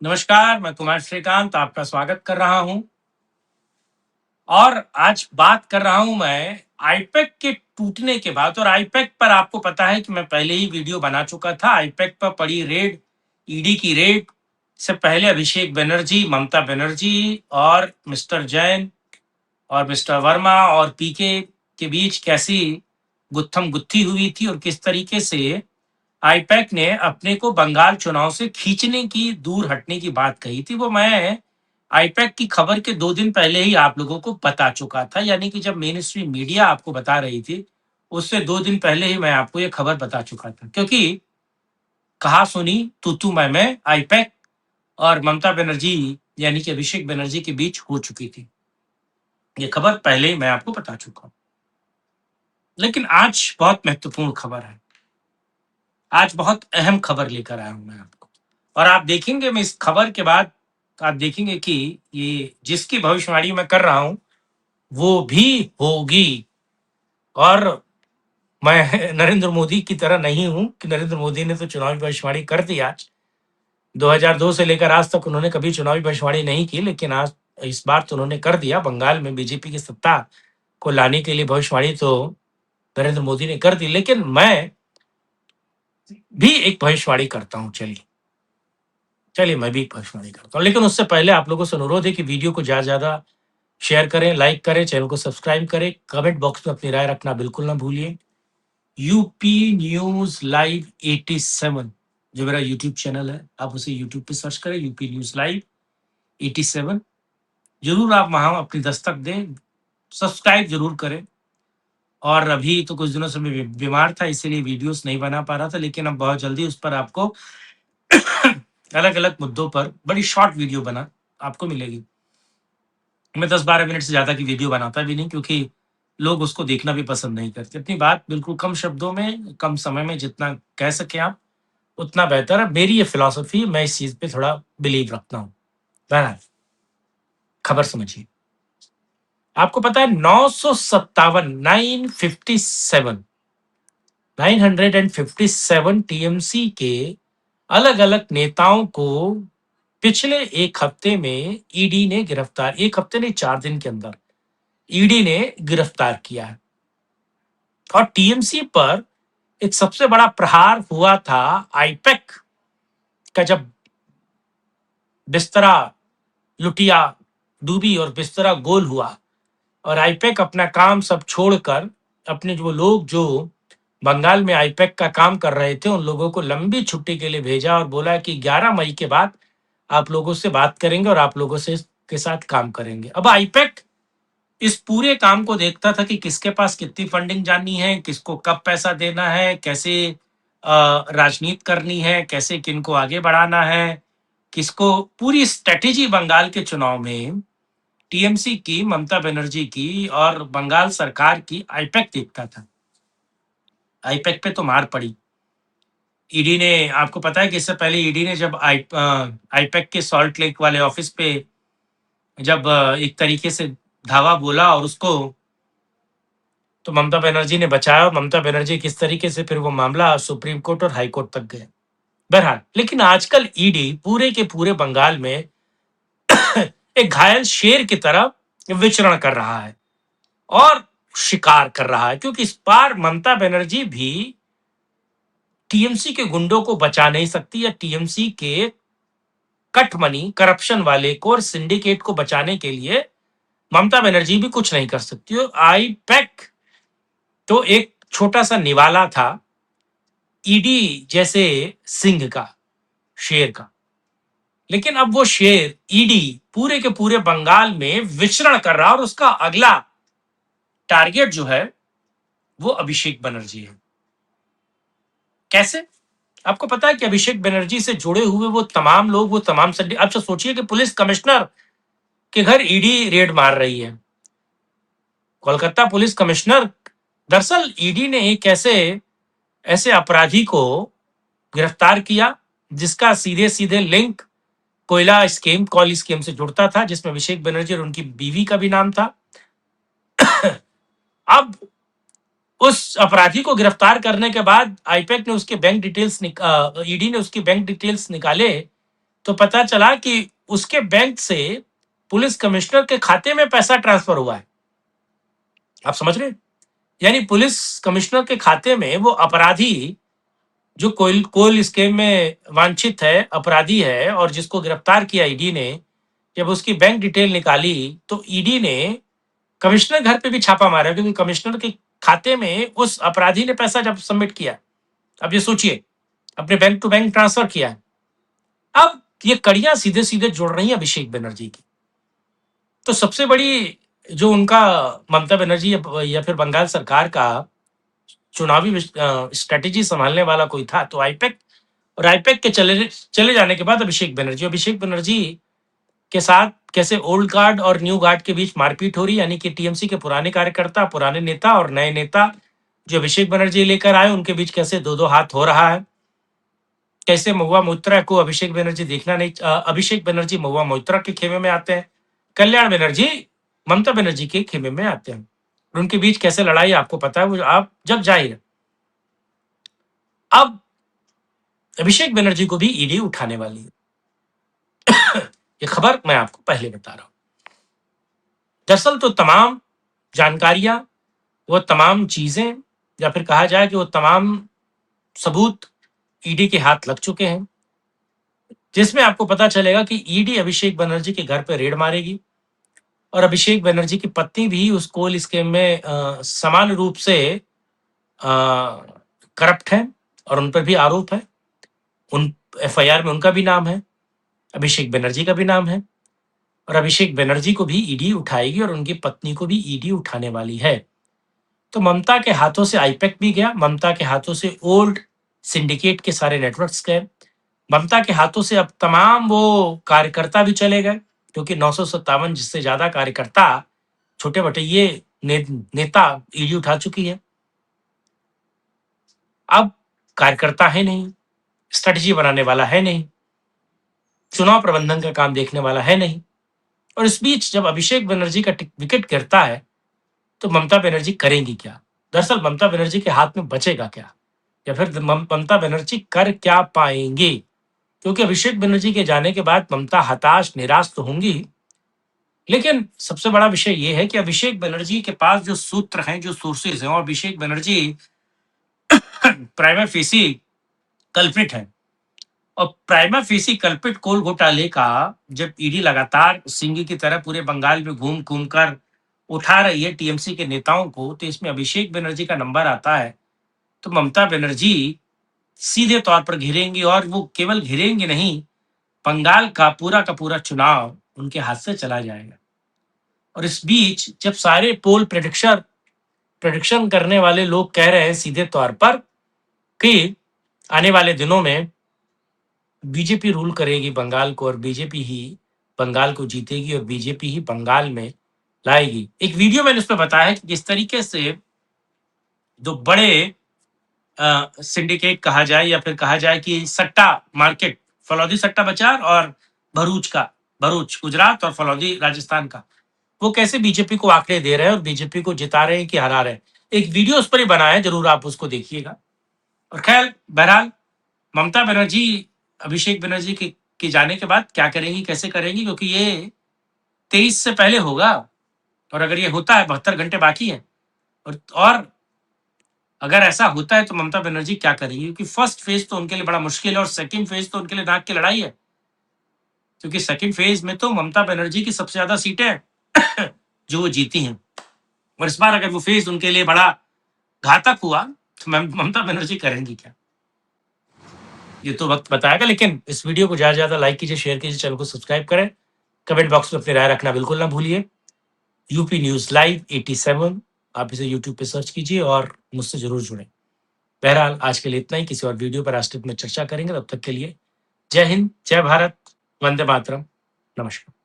नमस्कार, मैं कुमार श्रीकांत आपका स्वागत कर रहा हूं और आज बात कर रहा हूं मैं आईपैक के टूटने के बाद। और आईपैक पर आपको पता है कि मैं पहले ही वीडियो बना चुका था। आईपैक पर पड़ी रेड, ईडी की रेड से पहले अभिषेक बनर्जी, ममता बनर्जी और मिस्टर जैन और मिस्टर वर्मा और पीके के बीच कैसी गुत्थम गुत्थी हुई थी और किस तरीके से आईपैक ने अपने को बंगाल चुनाव से खींचने की, दूर हटने की बात कही थी, वो मैं आईपैक की खबर के 2 दिन पहले ही आप लोगों को बता चुका था। यानी कि जब मेन स्ट्रीम मीडिया आपको बता रही थी, उससे 2 दिन पहले ही मैं आपको ये खबर बता चुका था। क्योंकि कहा-सुनी, तू-तू मैं आईपैक और ममता बनर्जी यानी कि अभिषेक बनर्जी के बीच हो चुकी थी। ये खबर पहले ही मैं आपको बता चुका हूँ। लेकिन आज बहुत महत्वपूर्ण खबर है। आज बहुत अहम खबर लेकर आया हूँ मैं आपको। और आप देखेंगे, मैं इस खबर के बाद आप देखेंगे कि ये जिसकी भविष्यवाणी मैं कर रहा हूँ, वो भी होगी। और मैं नरेंद्र मोदी की तरह नहीं हूँ कि नरेंद्र मोदी ने तो चुनावी भविष्यवाणी कर दी आज। 2002 से लेकर आज तक उन्होंने कभी चुनावी भविष्यवाणी नहीं की, लेकिन आज इस बार तो उन्होंने कर दिया। बंगाल में बीजेपी की सत्ता को लाने के लिए भविष्यवाणी तो नरेंद्र मोदी ने कर दी, लेकिन मैं भी एक भविष्यवाणी करता हूँ। चलिए मैं भी एक भविष्यवाणी करता हूँ, लेकिन उससे पहले आप लोगों से अनुरोध है कि वीडियो को ज़्यादा से ज़्यादा शेयर करें, लाइक करें, चैनल को सब्सक्राइब करें, कमेंट बॉक्स में अपनी राय रखना बिल्कुल ना भूलिए। यूपी न्यूज़ लाइव 87 जो मेरा यूट्यूब चैनल है, आप उसे यूट्यूब पे सर्च करें, यूपी न्यूज़ लाइव 87। ज़रूर आप वहाँ अपनी दस्तक दें, सब्सक्राइब ज़रूर करें। और अभी तो कुछ दिनों से मैं बीमार था, इसीलिए वीडियोज़ नहीं बना पा रहा था, लेकिन अब बहुत जल्दी उस पर आपको अलग-अलग मुद्दों पर बड़ी शॉर्ट वीडियो बना आपको मिलेगी। मैं 10-12 मिनट से ज़्यादा की वीडियो बनाता भी नहीं, क्योंकि लोग उसको देखना भी पसंद नहीं करते। अपनी बात बिल्कुल कम शब्दों में, कम समय में जितना कह सकें आप, उतना बेहतर है। मेरी ये फिलॉसफी है, मैं इस चीज़ पे थोड़ा बिलीव रखता हूँ। बहरहाल, खबर समझिए। आपको पता है 957 957 टीएमसी के अलग-अलग नेताओं को पिछले 1 हफ्ते में ईडी ने गिरफ्तार, 1 हफ्ते नहीं 4 दिन के अंदर ईडी ने गिरफ्तार किया है। और टीएमसी पर एक सबसे बड़ा प्रहार हुआ था आईपैक का, जब बिस्तरा लुटिया, डूबी और बिस्तरा गोल हुआ और आईपैक अपना काम सब छोड़कर अपने जो लोग जो बंगाल में आईपैक का काम कर रहे थे, उन लोगों को लंबी छुट्टी के लिए भेजा और बोला कि 11 मई के बाद आप लोगों से बात करेंगे और आप लोगों से के साथ काम करेंगे। अब आईपैक इस पूरे काम को देखता था कि किसके पास कितनी फंडिंग जानी है, किसको कब पैसा देना है, कैसे राजनीति करनी है, कैसे किनको आगे बढ़ाना है, किसको, पूरी स्ट्रेटेजी बंगाल के चुनाव में टीएमसी की, ममता बनर्जी की और बंगाल सरकार की आईपैक देखता था। आईपैक पे तो मार पड़ी। ईडी ने, आपको पता है कि इससे पहले ईडी ने जब आईपैक के सॉल्ट लेक वाले ऑफिस पे जब एक तरीके से धावा बोला और उसको, तो ममता बनर्जी ने बचाया और ममता बनर्जी किस तरीके से फिर वो मामला सुप्रीम कोर्ट और हाई कोर्ट तक गए। बहरहाल, लेकिन आजकल ईडी पूरे के पूरे बंगाल में एक घायल शेर की तरह विचरण कर रहा है और शिकार कर रहा है, क्योंकि इस बार ममता बनर्जी भी टीएमसी के गुंडों को बचा नहीं सकती, या टीएमसी के कट मनी करप्शन वाले को और सिंडिकेट को बचाने के लिए ममता बनर्जी भी कुछ नहीं कर सकती। और आईपैक तो एक छोटा सा निवाला था ईडी जैसे सिंह का, शेर का। लेकिन अब वो शेर ईडी पूरे के पूरे बंगाल में विचरण कर रहा है और उसका अगला टारगेट जो है वो अभिषेक बनर्जी है। कैसे? आपको पता है कि अभिषेक बनर्जी से जुड़े हुए वो तमाम लोग, वो तमाम संडे, अब सोचिए कि पुलिस कमिश्नर के घर ईडी रेड मार रही है। कोलकाता पुलिस कमिश्नर, दरअसल ईडी ने एक ऐसे अपराधी को गिरफ्तार किया जिसका सीधे सीधे लिंक कोयला स्कीम, कॉल स्कीम से जुड़ता था, जिसमें अभिषेक बनर्जी और उनकी बीवी का भी नाम था। अब उस अपराधी को गिरफ्तार करने के बाद आईपैक ने उसके बैंक डिटेल्स, ईडी ने उसकी बैंक डिटेल्स निकाले तो पता चला कि उसके बैंक से पुलिस कमिश्नर के खाते में पैसा ट्रांसफर हुआ है। आप समझ रहे हैं? यानी पुलिस कमिश्नर के खाते में वो अपराधी जो कोल स्कीम में वांछित है, अपराधी है और जिसको गिरफ्तार किया ईडी ने, जब उसकी बैंक डिटेल निकाली तो ईडी ने कमिश्नर घर पे भी छापा मारा, क्योंकि कमिश्नर के खाते में उस अपराधी ने पैसा जब सबमिट किया। अब ये सोचिए, अपने बैंक टू बैंक ट्रांसफर किया है। अब ये कड़ियां सीधे सीधे जुड़ रही हैं अभिषेक बनर्जी की। तो सबसे बड़ी जो उनका ममता बनर्जी या फिर बंगाल सरकार का चुनावी स्ट्रेटेजी संभालने वाला कोई था तो आईपैक, और आईपैक के चले चले जाने के बाद अभिषेक बनर्जी के साथ कैसे ओल्ड गार्ड और न्यू गार्ड के बीच मारपीट हो रही, यानी कि टीएमसी के पुराने कार्यकर्ता, पुराने नेता और नए नेता जो अभिषेक बनर्जी लेकर आए, उनके बीच कैसे दो दो हाथ हो रहा है। कैसे महुआ मोइत्रा को अभिषेक बनर्जी देखना नहीं, अभिषेक बनर्जी महुआ मोइत्रा के खेमे में आते हैं, कल्याण बनर्जी ममता बनर्जी के खेमे में आते हैं। उनके बीच कैसे लड़ाई आपको पता है, वो आप जग जाहिर है। अब अभिषेक बनर्जी को भी ईडी उठाने वाली है। ये खबर मैं आपको पहले बता रहा हूं। दरअसल तो तमाम जानकारियां, वो तमाम चीजें, या फिर कहा जाए कि वो तमाम सबूत ईडी के हाथ लग चुके हैं, जिसमें आपको पता चलेगा कि ईडी अभिषेक बनर्जी के घर पर रेड मारेगी और अभिषेक बनर्जी की पत्नी भी उस कोल स्कीम में समान रूप से करप्ट है और उन पर भी आरोप है। उन एफआईआर में उनका भी नाम है, अभिषेक बनर्जी का भी नाम है, और अभिषेक बनर्जी को भी ईडी उठाएगी और उनकी पत्नी को भी ईडी उठाने वाली है। तो ममता के हाथों से आईपैक भी गया, ममता के हाथों से ओल्ड सिंडिकेट के सारे नेटवर्क्स गए, ममता के हाथों से अब तमाम वो कार्यकर्ता भी चले गए, क्योंकि 957 जिससे ज्यादा कार्यकर्ता छोटे बटैये नेता ईडी उठा चुकी है। अब कार्यकर्ता है नहीं, स्ट्रेटजी बनाने वाला है नहीं, चुनाव प्रबंधन का काम देखने वाला है नहीं, और इस बीच जब अभिषेक बनर्जी का विकेट गिरता है तो ममता बनर्जी करेंगी क्या? दरअसल ममता बनर्जी के हाथ में बचेगा क्या, या फिर ममता बनर्जी कर क्या पाएंगे? क्योंकि अभिषेक बनर्जी के जाने के बाद ममता हताश निराश तो होंगी, लेकिन सबसे बड़ा विषय ये है कि अभिषेक बनर्जी के पास जो सूत्र हैं, जो सोर्सेज हैं, और Abhishek Banerjee prima facie culprit है, और प्राइमा फेसी कल्प्रिट कोल घोटाले का जब ईडी लगातार सिंगी की तरह पूरे बंगाल में घूम घूम कर उठा रही है टीएमसी के नेताओं को, तो इसमें अभिषेक बनर्जी का नंबर आता है, तो ममता बनर्जी सीधे तौर पर घिरेंगी, और वो केवल घिरेंगी नहीं, बंगाल का पूरा चुनाव उनके हाथ से चला जाएगा। और इस बीच जब सारे पोल प्रेडिक्शन करने वाले लोग कह रहे हैं सीधे तौर पर कि आने वाले दिनों में बीजेपी रूल करेगी बंगाल को, और बीजेपी ही बंगाल को जीतेगी, और बीजेपी ही बंगाल में लाएगी। एक वीडियो मैंने उस पर बताया है कि किस तरीके से दो बड़े सिंडिकेट कहा जाए, या फिर कहा जाए कि सट्टा मार्केट, फलौदी सट्टा बाजार और भरूच गुजरात और फलौदी राजस्थान का, वो कैसे बीजेपी को आंकड़े दे रहे हैं और बीजेपी को जिता रहे हैं कि हरा रहे हैं। एक वीडियो उस पर ही बनाया है, जरूर आप उसको देखिएगा। और खैर बहरहाल ममता बनर्जी अभिषेक बनर्जी के जाने के बाद क्या करेंगी, कैसे करेंगी, क्योंकि ये 23 से पहले होगा, और अगर ये होता है 72 घंटे बाकी है, और अगर ऐसा होता है तो ममता बनर्जी क्या करेगी, क्योंकि फर्स्ट फेज तो उनके लिए बड़ा मुश्किल है और सेकंड फेज तो उनके लिए नाक की लड़ाई है, क्योंकि सेकंड फेज में तो ममता बनर्जी की सबसे ज्यादा सीटें हैं जो वो जीती हैं, और इस बार अगर वो फेज उनके लिए बड़ा घातक हुआ तो ममता बनर्जी करेंगी क्या, ये तो वक्त बताएगा। लेकिन इस वीडियो को ज्यादा से ज्यादा लाइक कीजिए, शेयर कीजिए, चैनल को सब्सक्राइब करें, कमेंट बॉक्स में अपनी राय रखना बिल्कुल ना भूलिए। यूपी न्यूज लाइव 87 आप इसे यूट्यूब पे सर्च कीजिए और मुझसे जरूर जुड़ें। बहरहाल आज के लिए इतना ही, किसी और वीडियो पर राष्ट्रहित में चर्चा करेंगे, तब तक के लिए जय हिंद, जय भारत, वंदे मातरम, नमस्कार।